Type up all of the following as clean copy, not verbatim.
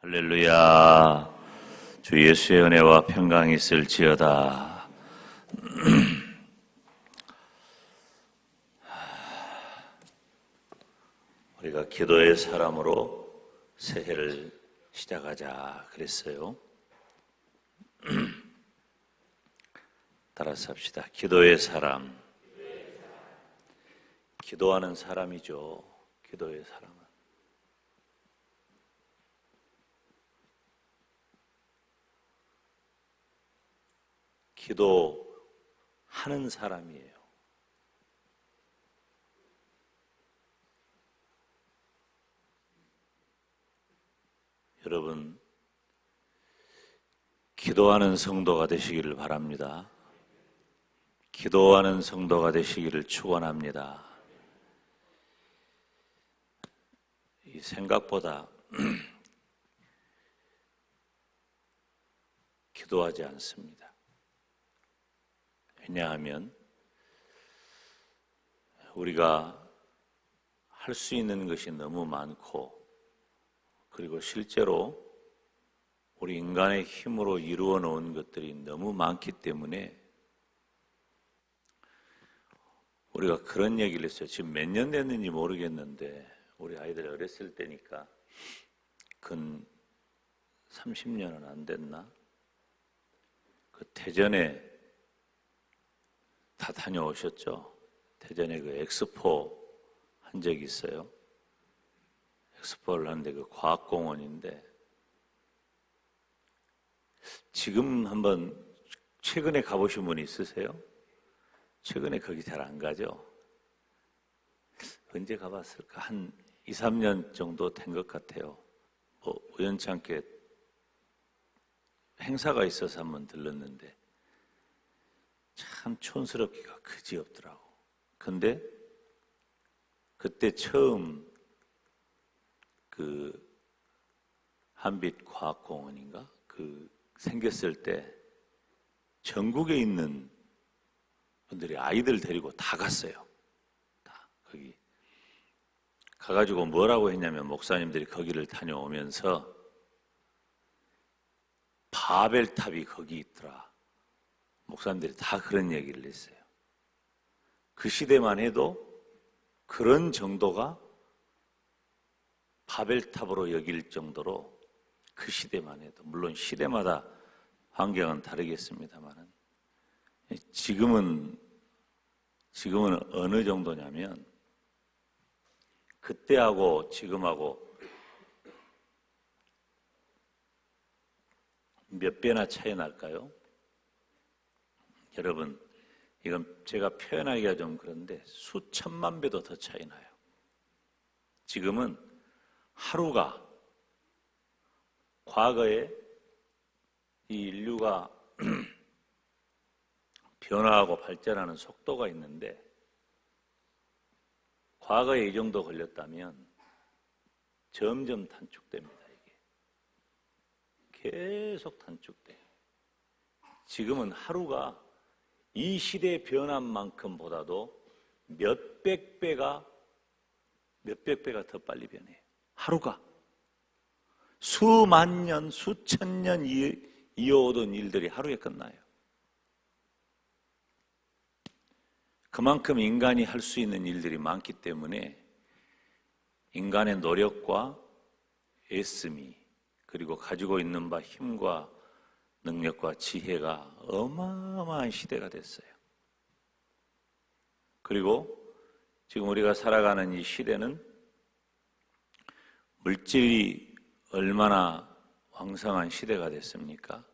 할렐루야. 주 예수의 은혜와 평강이 있을지어다. 우리가 기도의 사람으로 새해를 시작하자 그랬어요. 따라서 합시다. 기도의 사람. 기도하는 사람이죠. 기도의 사람은. 기도하는 사람이에요. 여러분, 기도하는 성도가 되시기를 바랍니다. 기도하는 성도가 되시기를 축원합니다. 이 생각보다 기도하지 않습니다. 왜냐하면 우리가 할 수 있는 것이 너무 많고, 그리고 실제로 우리 인간의 힘으로 이루어 놓은 것들이 너무 많기 때문에 우리가 그런 얘기를 했어요. 지금 몇 년 됐는지 모르겠는데 우리 아이들 어렸을 때니까 근 30년은 안 됐나? 그 대전에 다 다녀오셨죠? 대전에 그 엑스포 한 적이 있어요. 엑스포를 하는데 그 과학공원인데 지금 한번 최근에 가보신 분 있으세요? 최근에 거기 잘 안 가죠? 언제 가봤을까? 한 2, 3년 정도 된 것 같아요. 뭐 우연치 않게 행사가 있어서 한번 들렀는데 참 촌스럽기가 그지없더라고. 근데 그때 처음 그 한빛과학공원인가? 그 생겼을 때 전국에 있는 분들이 아이들 데리고 다 갔어요. 다 거기 가가지고 뭐라고 했냐면 목사님들이 거기를 다녀오면서 바벨탑이 거기 있더라. 목사님들이 다 그런 얘기를 했어요. 그 시대만 해도 그런 정도가 바벨탑으로 여길 정도로 그 시대만 해도, 물론 시대마다 환경은 다르겠습니다만 지금은 어느 정도냐면 그때하고 지금하고 몇 배나 차이 날까요? 여러분, 이건 제가 표현하기가 좀 그런데 수천만 배도 더 차이 나요. 지금은 하루가, 과거에 이 인류가 변화하고 발전하는 속도가 있는데 과거에 이 정도 걸렸다면 점점 단축됩니다. 이게 계속 단축돼요. 지금은 하루가 이 시대의 변화만큼보다도 몇백 배가 더 빨리 변해요. 하루가 수만 년, 수천 년 이어오던 일들이 하루에 끝나요. 그만큼 인간이 할 수 있는 일들이 많기 때문에 인간의 노력과 애씀이, 그리고 가지고 있는 바 힘과 능력과 지혜가 어마어마한 시대가 됐어요. 그리고 지금 우리가 살아가는 이 시대는 물질이 얼마나 왕성한 시대가 됐습니까?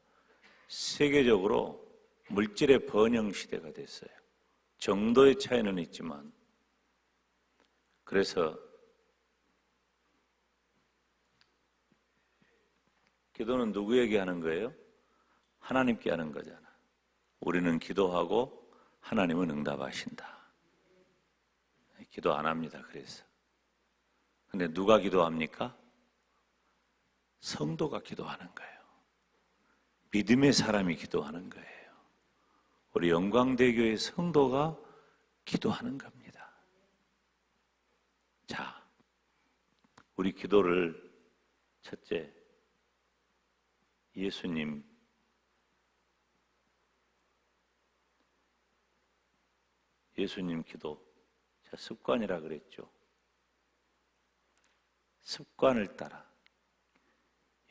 세계적으로 물질의 번영 시대가 됐어요. 정도의 차이는 있지만, 그래서 기도는 누구에게 하는 거예요? 하나님께 하는 거잖아. 우리는 기도하고 하나님은 응답하신다. 기도 안 합니다. 그래서. 근데 누가 기도합니까? 성도가 기도하는 거예요. 믿음의 사람이 기도하는 거예요. 우리 영광대교의 성도가 기도하는 겁니다. 자, 우리 기도를 첫째 예수님 기도 제가 습관이라 그랬죠. 습관을 따라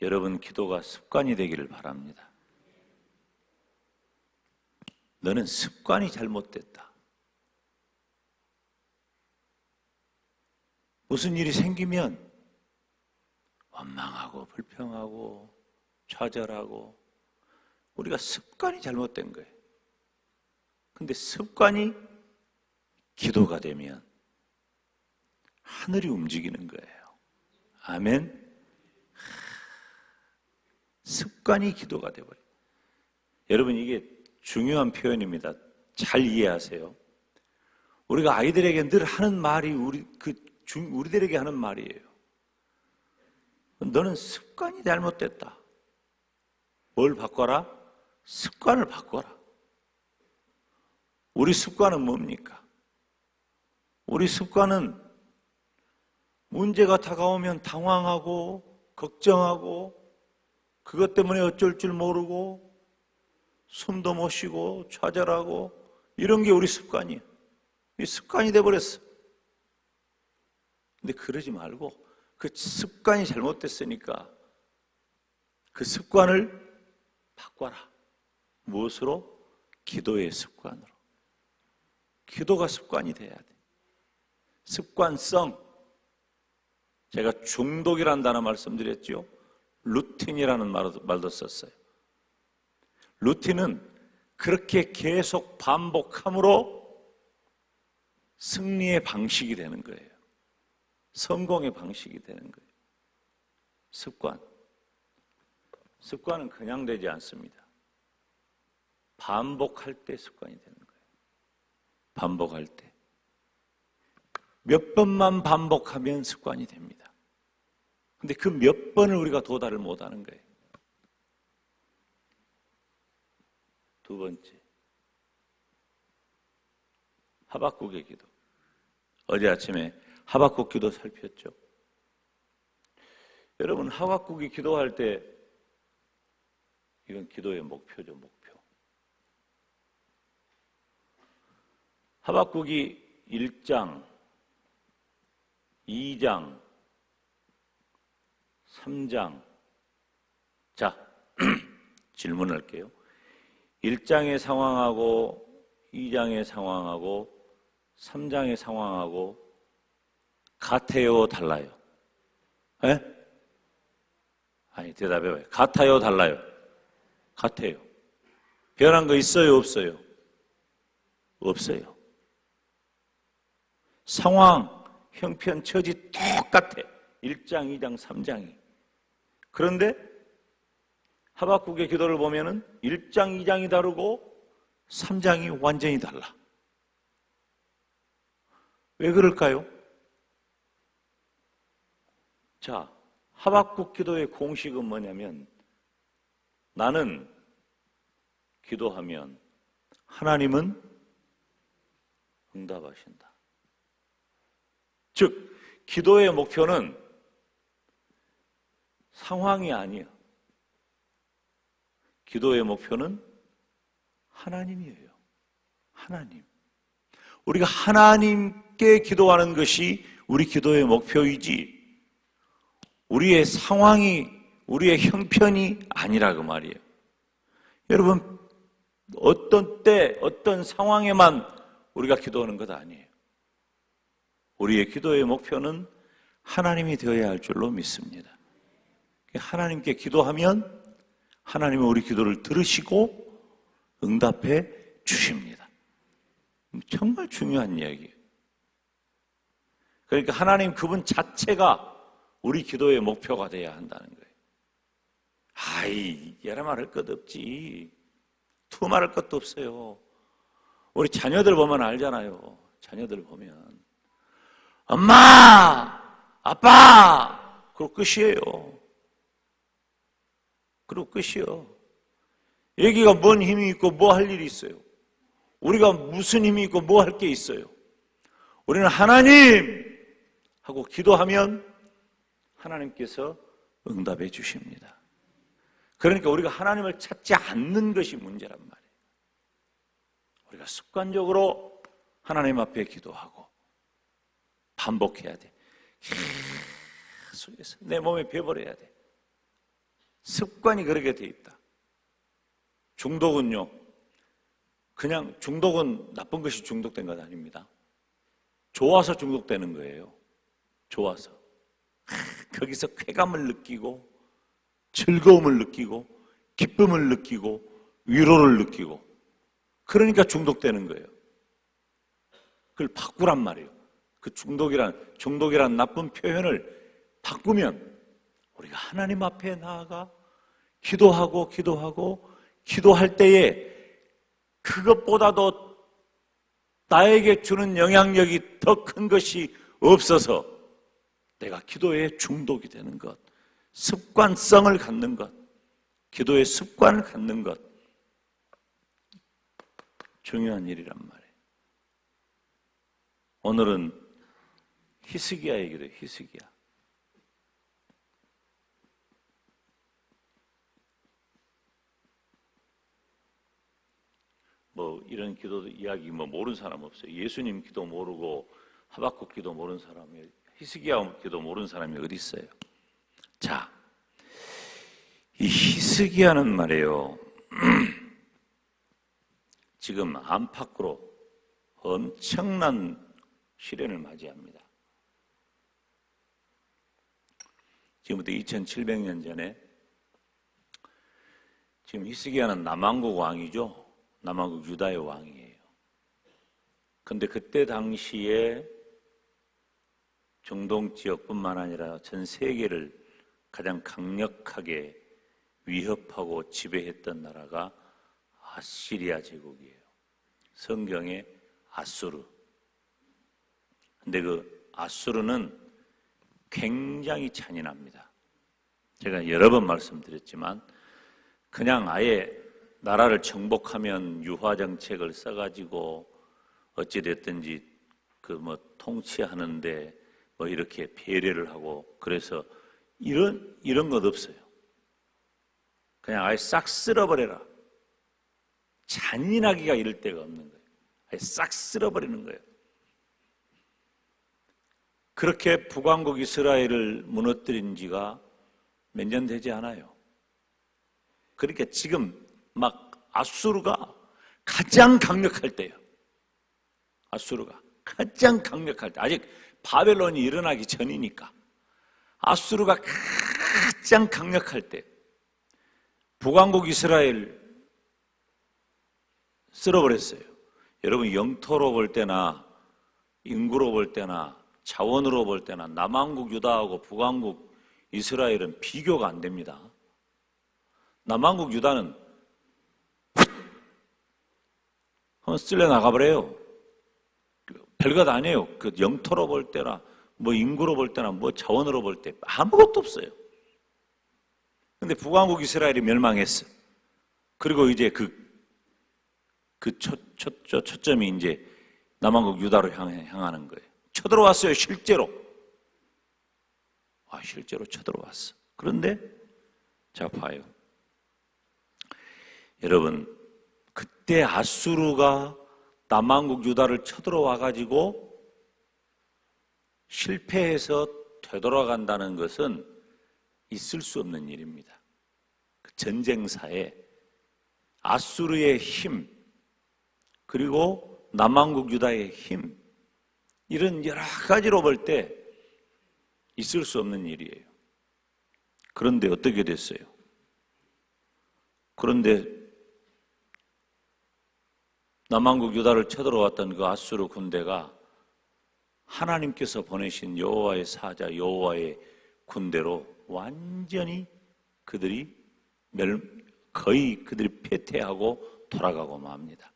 여러분 기도가 습관이 되기를 바랍니다. 너는 습관이 잘못됐다. 무슨 일이 생기면 원망하고 불평하고 좌절하고 우리가 습관이 잘못된 거예요. 근데 습관이 기도가 되면 하늘이 움직이는 거예요. 아멘. 습관이 기도가 되어버려요. 여러분 이게 중요한 표현입니다. 잘 이해하세요. 우리가 아이들에게 늘 하는 말이 우리들에게 하는 말이에요. 너는 습관이 잘못됐다. 뭘 바꿔라? 습관을 바꿔라. 우리 습관은 뭡니까? 우리 습관은 문제가 다가오면 당황하고 걱정하고 그것 때문에 어쩔 줄 모르고 숨도 못 쉬고 좌절하고 이런 게 우리 습관이에요. 이 습관이 돼버렸어. 근데 그러지 말고 그 습관이 잘못됐으니까 그 습관을 바꿔라. 무엇으로? 기도의 습관으로. 기도가 습관이 돼야 돼. 습관성. 제가 중독이라는 단어 말씀드렸죠. 루틴이라는 말도 썼어요. 루틴은 그렇게 계속 반복함으로 승리의 방식이 되는 거예요. 성공의 방식이 되는 거예요. 습관. 습관은 그냥 되지 않습니다. 반복할 때 습관이 되는 거예요. 반복할 때. 몇 번만 반복하면 습관이 됩니다. 근데 그 몇 번을 우리가 도달을 못하는 거예요. 두 번째, 하박국의 기도. 어제 아침에 하박국 기도 살폈죠. 여러분 하박국이 기도할 때 이건 기도의 목표죠. 목표. 하박국이 1장 2장 3장 자 질문할게요. 1장의 상황하고 2장의 상황하고 3장의 상황하고 같아요? 달라요? 예? 아니 대답해봐요. 같아요? 달라요? 같아요. 변한 거 있어요? 없어요? 없어요. 상황, 형편, 처지 똑같아. 1장, 2장, 3장이. 그런데 하박국의 기도를 보면은 1장, 2장이 다르고 3장이 완전히 달라. 왜 그럴까요? 자, 하박국 기도의 공식은 뭐냐면 나는 기도하면 하나님은 응답하신다. 즉, 기도의 목표는 상황이 아니에요. 기도의 목표는 하나님이에요. 하나님. 우리가 하나님께 기도하는 것이 우리 기도의 목표이지 우리의 상황이, 우리의 형편이 아니라 그 말이에요. 여러분, 어떤 때, 어떤 상황에만 우리가 기도하는 것 아니에요. 우리의 기도의 목표는 하나님이 되어야 할 줄로 믿습니다. 하나님께 기도하면 하나님은 우리 기도를 들으시고 응답해 주십니다. 정말 중요한 이야기예요. 그러니까 하나님 그분 자체가 우리 기도의 목표가 되어야 한다는 거예요. 아이, 얘라 말할 것 없지. 두말할 것도 없어요. 우리 자녀들 보면 알잖아요. 자녀들 보면 엄마, 아빠, 그리고 끝이에요. 그리고 끝이요. 얘기가 뭔 힘이 있고 뭐 할 일이 있어요. 우리가 무슨 힘이 있고 뭐 할 게 있어요. 우리는 하나님 하고 기도하면 하나님께서 응답해 주십니다. 그러니까 우리가 하나님을 찾지 않는 것이 문제란 말이에요. 우리가 습관적으로 하나님 앞에 기도하고 반복해야 돼. 계속해서 내 몸에 배버려야 돼. 습관이 그렇게 돼 있다. 중독은요, 그냥 중독은 나쁜 것이 중독된 것 아닙니다. 좋아서 중독되는 거예요. 좋아서. 거기서 쾌감을 느끼고 즐거움을 느끼고 기쁨을 느끼고 위로를 느끼고 그러니까 중독되는 거예요. 그걸 바꾸란 말이에요. 그 중독이란 나쁜 표현을 바꾸면 우리가 하나님 앞에 나아가 기도하고 기도할 때에 그것보다도 나에게 주는 영향력이 더 큰 것이 없어서 내가 기도에 중독이 되는 것, 습관성을 갖는 것, 기도의 습관을 갖는 것, 중요한 일이란 말이에요. 오늘은 히스기야 얘기를 해요. 히스기야. 이런 기도 이야기 모르는 사람 없어요. 예수님 기도 모르고 하박국 기도 모르는 사람이, 히스기야 기도 모르는 사람이 어디 있어요? 자, 이 히스기야는 말이에요. 지금 안팎으로 엄청난 시련을 맞이합니다. 지금부터 2700년 전에 지금 히스기야는 남왕국 왕이죠. 남왕국 유다의 왕이에요. 그런데 그때 당시에 중동 지역뿐만 아니라 전 세계를 가장 강력하게 위협하고 지배했던 나라가 아시리아 제국이에요. 성경에 아수르. 근데 그 아수르는 굉장히 잔인합니다. 제가 여러 번 말씀드렸지만 그냥 아예 나라를 정복하면 유화 정책을 써가지고 어찌됐든지 통치하는데 이렇게 배려를 하고 그래서 이런 것 없어요. 그냥 아예 싹 쓸어버려라. 잔인하기가 이를 데가 없는 거예요. 아예 싹 쓸어버리는 거예요. 그렇게 북왕국 이스라엘을 무너뜨린 지가 몇 년 되지 않아요. 그러니까 지금 아수르가 가장 강력할 때예요. 아수르가 가장 강력할 때, 아직 바벨론이 일어나기 전이니까 아수르가 가장 강력할 때 북왕국 이스라엘 쓸어버렸어요. 여러분, 영토로 볼 때나 인구로 볼 때나 자원으로 볼 때나 남왕국 유다하고 북왕국 이스라엘은 비교가 안 됩니다. 남왕국 유다는 쓸려 나가버려요. 별것 아니에요. 그 영토로 볼 때나 인구로 볼 때나 자원으로 볼 때 아무것도 없어요. 근데 북왕국 이스라엘이 멸망했어. 그리고 이제 초점이 이제 남왕국 유다로 향하는 거예요. 쳐들어왔어요, 실제로. 실제로 쳐들어왔어. 그런데 자 봐요. 여러분, 그때 아수르가 남왕국 유다를 쳐들어와가지고 실패해서 되돌아간다는 것은 있을 수 없는 일입니다. 전쟁사에 아수르의 힘, 그리고 남왕국 유다의 힘, 이런 여러 가지로 볼 때 있을 수 없는 일이에요. 그런데 어떻게 됐어요? 그런데 남왕국 유다를 쳐들어왔던 그 아수르 군대가 하나님께서 보내신 여호와의 사자, 여호와의 군대로 완전히 거의 그들이 패퇴하고 돌아가고 맙니다.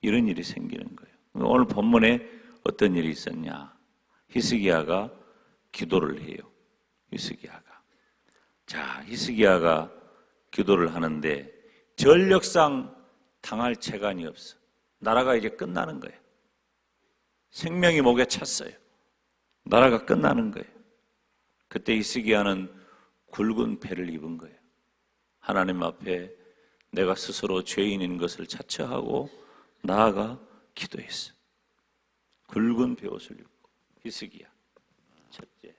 이런 일이 생기는 거예요. 오늘 본문에 어떤 일이 있었냐? 히스기야가 기도를 해요. 히스기야가 기도를 하는데 전력상 당할 재간이 없어. 나라가 이제 끝나는 거예요. 생명이 목에 찼어요. 나라가 끝나는 거예요. 그때 히스기야는 굵은 패를 입은 거예요. 하나님 앞에 내가 스스로 죄인인 것을 자처하고 나아가 기도했어. 굵은 베옷을 입고. 히스기야 첫째,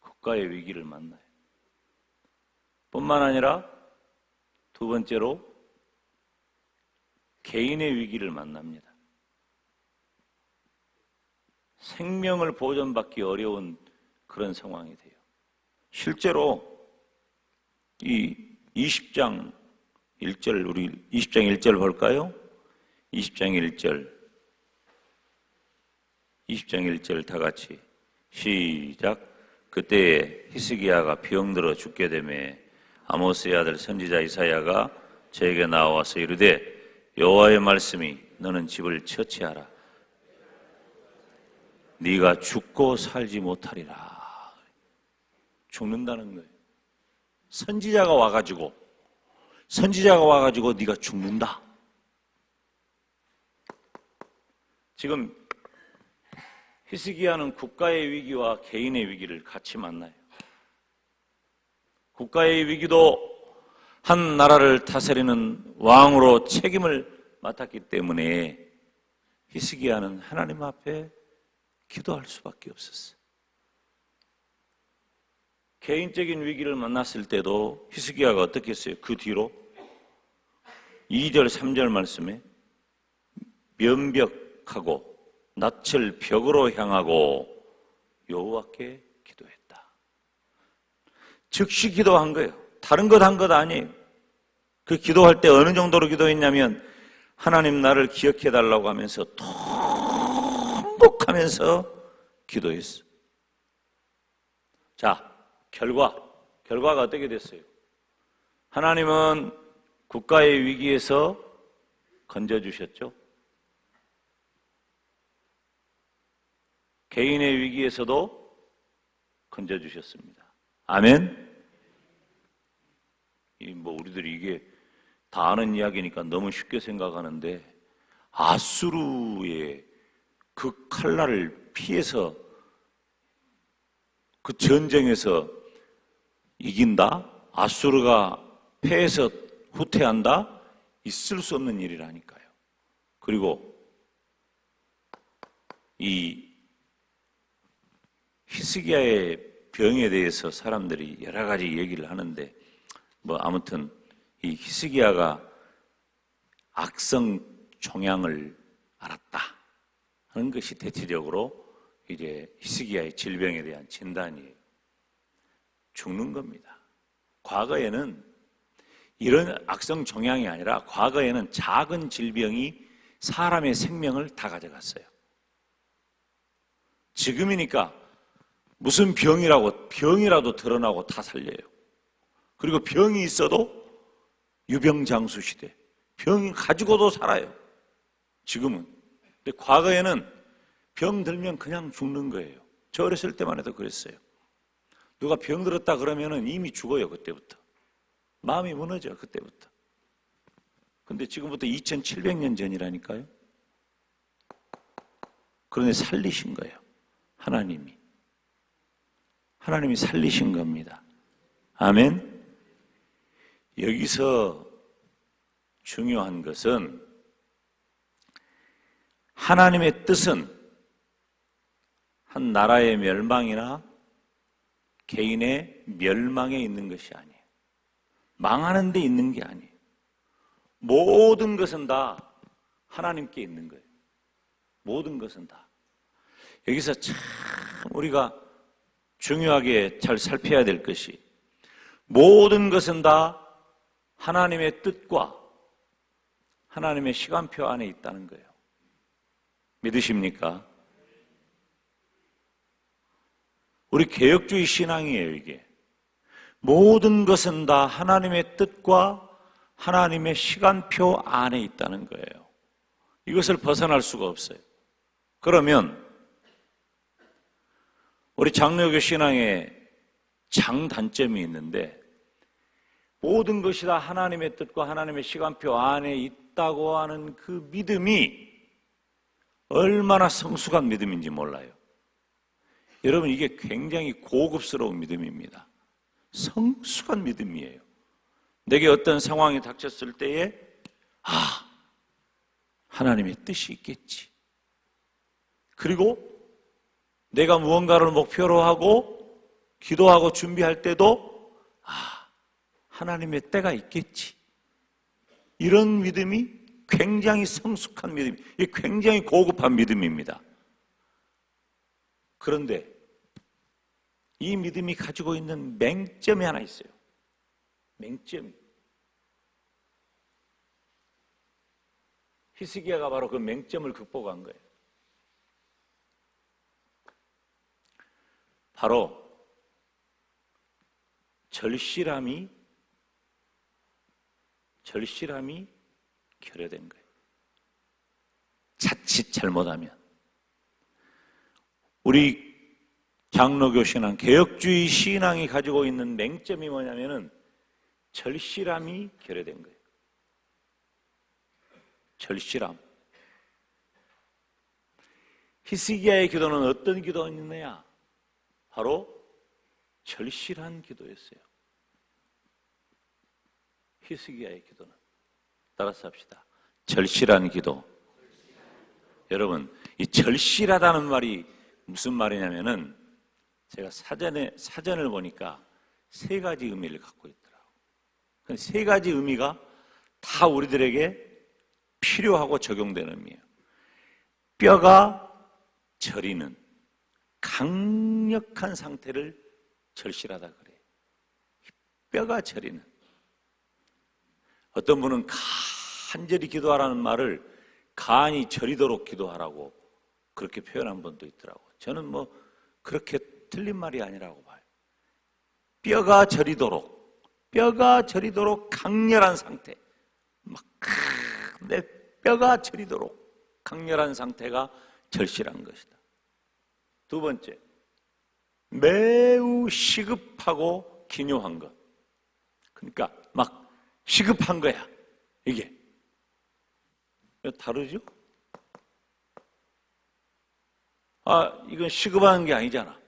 국가의 위기를 만나요. 뿐만 아니라 두 번째로 개인의 위기를 만납니다. 생명을 보존받기 어려운 그런 상황이 돼요. 실제로 이 20장 1절, 우리 20장 1절 볼까요? 20장 1절 다 같이 시작. 그때에 히스기야가 병들어 죽게 되매 아모스의 아들 선지자 이사야가 저에게 나와서 이르되 여호와의 말씀이 너는 집을 처치하라. 네가 죽고 살지 못하리라. 죽는다는 거예요. 선지자가 와가지고 네가 죽는다. 지금 히스기야는 국가의 위기와 개인의 위기를 같이 만나요. 국가의 위기도 한 나라를 다스리는 왕으로 책임을 맡았기 때문에 히스기야는 하나님 앞에 기도할 수밖에 없었어요. 개인적인 위기를 만났을 때도 히스기야가 어떻게 했어요? 그 뒤로 2절, 3절 말씀에 면벽하고 낯을 벽으로 향하고 여호와께 기도했다. 즉시 기도한 거예요. 다른 것 한 것 아니에요. 그 기도할 때 어느 정도로 기도했냐면 하나님 나를 기억해 달라고 하면서 통곡하면서 기도했어. 자, 결과가 어떻게 됐어요? 하나님은 국가의 위기에서 건져주셨죠. 개인의 위기에서도 건져주셨습니다. 아멘. 우리들이 이게 다 아는 이야기니까 너무 쉽게 생각하는데 아수르의 그 칼날을 피해서 그 전쟁에서 이긴다? 아수르가 패해서 후퇴한다? 있을 수 없는 일이라니까요. 그리고 이 히스기야의 병에 대해서 사람들이 여러 가지 얘기를 하는데 아무튼 이 히스기야가 악성 종양을 앓았다 하는 것이 대체적으로 이제 히스기야의 질병에 대한 진단이에요. 죽는 겁니다. 과거에는 이런 악성 종양이 아니라 과거에는 작은 질병이 사람의 생명을 다 가져갔어요. 지금이니까 무슨 병이라도 드러나고 다 살려요. 그리고 병이 있어도 유병장수 시대. 병이 가지고도 살아요. 지금은. 근데 과거에는 병 들면 그냥 죽는 거예요. 저 어렸을 때만 해도 그랬어요. 누가 병 들었다 그러면은 이미 죽어요, 그때부터. 마음이 무너져, 그때부터. 근데 지금부터 2700년 전이라니까요. 그런데 살리신 거예요. 하나님이 살리신 겁니다. 아멘. 여기서 중요한 것은 하나님의 뜻은 한 나라의 멸망이나 개인의 멸망에 있는 것이 아니에요. 망하는 데 있는 게 아니에요. 모든 것은 다 하나님께 있는 거예요. 모든 것은 다. 여기서 참 우리가 중요하게 잘 살펴야 될 것이 모든 것은 다 하나님의 뜻과 하나님의 시간표 안에 있다는 거예요. 믿으십니까? 우리 개혁주의 신앙이에요, 이게. 모든 것은 다 하나님의 뜻과 하나님의 시간표 안에 있다는 거예요. 이것을 벗어날 수가 없어요. 그러면 우리 장로교 신앙에 장단점이 있는데 모든 것이 다 하나님의 뜻과 하나님의 시간표 안에 있다고 하는 그 믿음이 얼마나 성숙한 믿음인지 몰라요. 여러분, 이게 굉장히 고급스러운 믿음입니다. 성숙한 믿음이에요. 내게 어떤 상황이 닥쳤을 때에 하나님의 뜻이 있겠지. 그리고 내가 무언가를 목표로 하고 기도하고 준비할 때도 하나님의 때가 있겠지. 이런 믿음이 굉장히 성숙한 믿음, 이게 굉장히 고급한 믿음입니다. 그런데 이 믿음이 가지고 있는 맹점이 하나 있어요. 맹점이. 히스기야가 바로 그 맹점을 극복한 거예요. 바로 절실함이 결여된 거예요. 자칫 잘못하면. 우리 장로교 신앙, 개혁주의 신앙이 가지고 있는 맹점이 뭐냐면은 절실함이 결여된 거예요. 절실함. 히스기야의 기도는 어떤 기도였느냐? 바로 절실한 기도였어요. 히스기야의 기도는. 따라서 합시다. 절실한 기도. 여러분, 이 절실하다는 말이 무슨 말이냐면은 제가 사전을 보니까 세 가지 의미를 갖고 있더라고요. 세 가지 의미가 다 우리들에게 필요하고 적용되는 의미예요. 뼈가 저리는 강력한 상태를 절실하다 그래요. 뼈가 저리는. 어떤 분은 간절히 기도하라는 말을 간이 저리도록 기도하라고 그렇게 표현한 분도 있더라고요. 저는 뭐 그렇게 틀린 말이 아니라고 봐요. 뼈가 저리도록 강렬한 상태. 내 뼈가 저리도록 강렬한 상태가 절실한 것이다. 두 번째, 매우 시급하고 기묘한 것. 그러니까 막 시급한 거야. 이게 다르죠? 이건 시급한 게 아니잖아.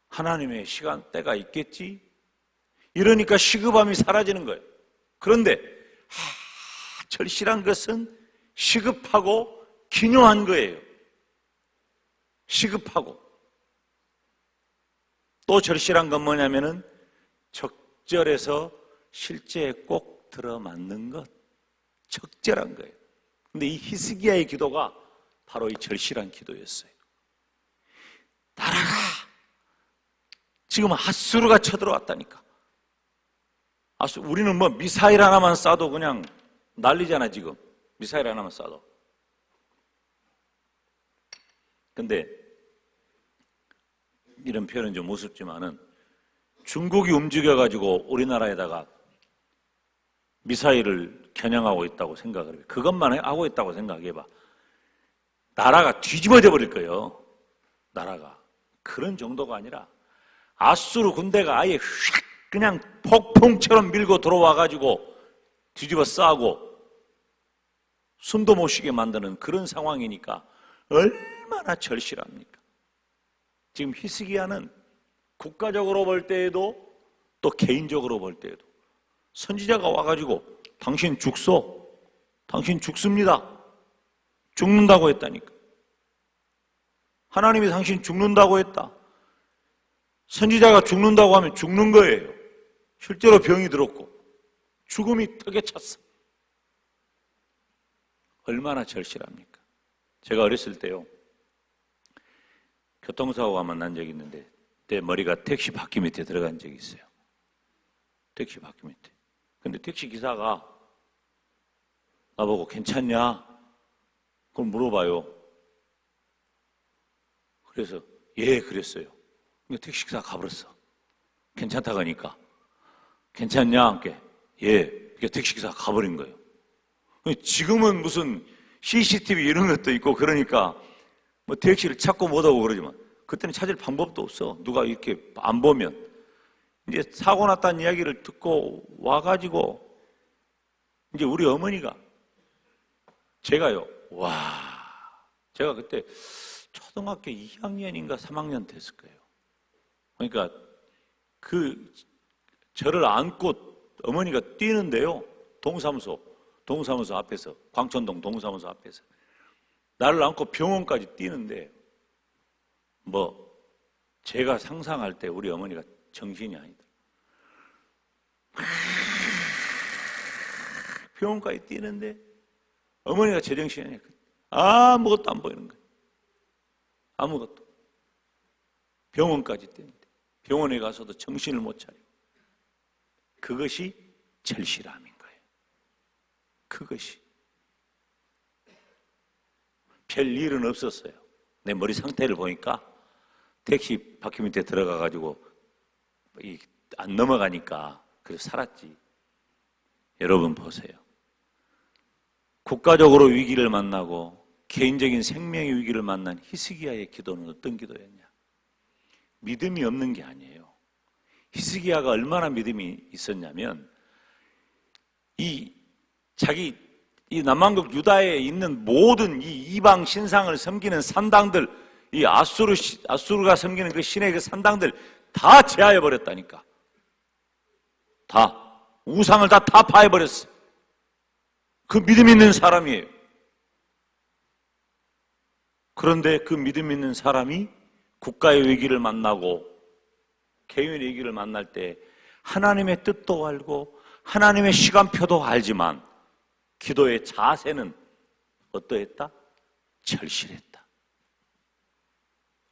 하나님의 시간대가 있겠지? 이러니까 시급함이 사라지는 거예요. 그런데 절실한 것은 시급하고 기묘한 거예요. 시급하고. 또 절실한 건 뭐냐면은 적절해서 실제에 꼭 들어맞는 것. 적절한 거예요. 근데 이 히스기야의 기도가 바로 이 절실한 기도였어요. 나라가 지금 앗수르가 쳐들어왔다니까. 우리는 뭐 미사일 하나만 쏴도 그냥 난리잖아 지금. 미사일 하나만 쏴도. 근데 이런 표현은 좀 우습지만은 중국이 움직여가지고 우리나라에다가 미사일을 겨냥하고 있다고 생각을 해요. 그것만 하고 있다고 생각해봐. 나라가 뒤집어져 버릴 거예요. 나라가. 그런 정도가 아니라 앗수르 군대가 아예 휙 그냥 폭풍처럼 밀고 들어와가지고 뒤집어 싸고 숨도 못 쉬게 만드는 그런 상황이니까 얼마나 절실합니까? 지금 히스기야는 국가적으로 볼 때에도 또 개인적으로 볼 때에도 선지자가 와가지고 당신 죽소. 당신 죽습니다. 죽는다고 했다니까. 하나님이 당신 죽는다고 했다. 선지자가 죽는다고 하면 죽는 거예요. 실제로 병이 들었고 죽음이 턱에 찼어. 얼마나 절실합니까? 제가 어렸을 때요, 교통사고가 만난 적이 있는데 내 머리가 택시 바퀴 밑에 들어간 적이 있어요. 택시 바퀴 밑에. 근데 택시 기사가 나보고 괜찮냐? 그걸 물어봐요. 그래서 예 그랬어요. 근데 택시 기사가 가버렸어. 괜찮다고 하니까 괜찮냐? 예. 택시 기사가 가버린 거예요. 지금은 무슨 CCTV 이런 것도 있고 그러니까 뭐 택시를 찾고 못하고 그러지만 그때는 찾을 방법도 없어. 누가 이렇게 안 보면. 이제 사고 났다는 이야기를 듣고 와가지고 이제 우리 어머니가 제가요, 제가 그때 초등학교 2학년인가 3학년 됐을 거예요. 그러니까 저를 안고 어머니가 뛰는데요. 동사무소 앞에서, 광천동 동사무소 앞에서. 나를 안고 병원까지 뛰는데, 제가 상상할 때 우리 어머니가 정신이 아니다. 병원까지 뛰는데, 어머니가 제정신이 아니야. 아무것도 안 보이는 거예요. 아무것도. 병원까지 뛰는데, 병원에 가서도 정신을 못 차려. 그것이 절실함인 거예요. 그것이. 별 일은 없었어요. 내 머리 상태를 보니까 택시 바퀴 밑에 들어가가지고 안 넘어가니까 그래서 살았지. 여러분 보세요. 국가적으로 위기를 만나고 개인적인 생명의 위기를 만난 히스기야의 기도는 어떤 기도였냐? 믿음이 없는 게 아니에요. 히스기야가 얼마나 믿음이 있었냐면 이 남왕국 유다에 있는 모든 이 이방 신상을 섬기는 산당들, 이 아수르가 섬기는 그 신의 그 산당들 다 제하해 버렸다니까. 다 우상을 다 파해버렸어. 그 믿음 있는 사람이에요. 그런데 그 믿음 있는 사람이 국가의 위기를 만나고 개인의 위기를 만날 때 하나님의 뜻도 알고 하나님의 시간표도 알지만 기도의 자세는 어떠했다? 절실했다.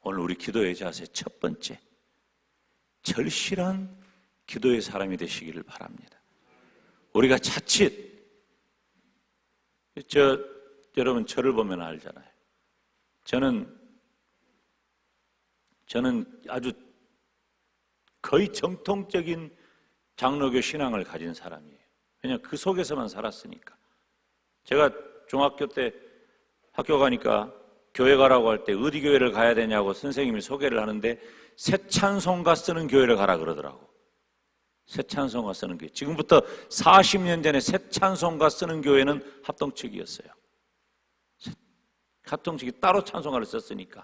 오늘 우리 기도의 자세 첫 번째, 절실한 기도의 사람이 되시기를 바랍니다. 우리가 자칫 여러분 저를 보면 알잖아요. 저는 아주 거의 정통적인 장로교 신앙을 가진 사람이에요. 왜냐하면 그 속에서만 살았으니까. 제가 중학교 때 학교 가니까 교회 가라고 할 때 어디 교회를 가야 되냐고 선생님이 소개를 하는데 새 찬송가 쓰는 교회를 가라 그러더라고. 새 찬송가 쓰는 교회. 지금부터 40년 전에 새 찬송가 쓰는 교회는 합동측이었어요. 합동측이 따로 찬송가를 썼으니까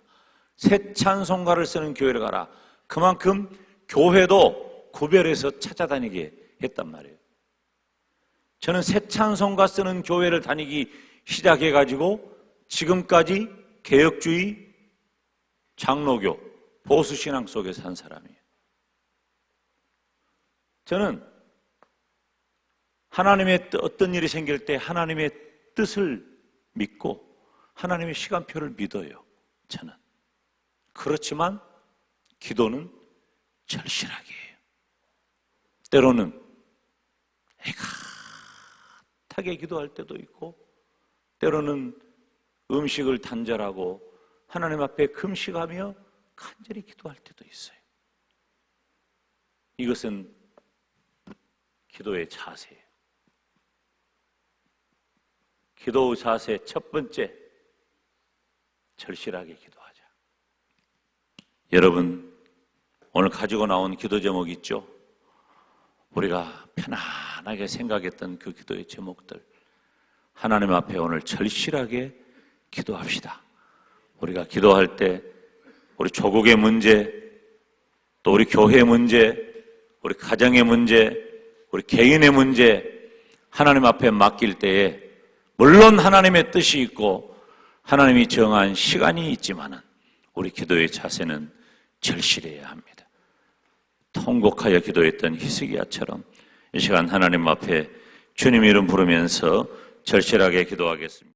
새 찬송가를 쓰는 교회를 가라. 그만큼 교회도 구별해서 찾아다니게 했단 말이에요. 저는 새 찬송가 쓰는 교회를 다니기 시작해가지고 지금까지 개혁주의, 장로교, 보수신앙 속에 산 사람이에요. 저는 하나님의 어떤 일이 생길 때 하나님의 뜻을 믿고 하나님의 시간표를 믿어요. 저는. 그렇지만 기도는 절실하게 해요. 때로는 애가타게 기도할 때도 있고 때로는 음식을 단절하고 하나님 앞에 금식하며 간절히 기도할 때도 있어요. 이것은 기도의 자세예요. 기도 자세 첫 번째, 절실하게 기도하자. 여러분, 오늘 가지고 나온 기도 제목 있죠? 우리가 편안하게 생각했던 그 기도의 제목들, 하나님 앞에 오늘 절실하게 기도합시다. 우리가 기도할 때 우리 조국의 문제, 또 우리 교회의 문제, 우리 가정의 문제, 우리 개인의 문제 하나님 앞에 맡길 때에 물론 하나님의 뜻이 있고 하나님이 정한 시간이 있지만은 우리 기도의 자세는 절실해야 합니다. 통곡하여 기도했던 히스기야처럼 이 시간 하나님 앞에 주님 이름 부르면서 절실하게 기도하겠습니다.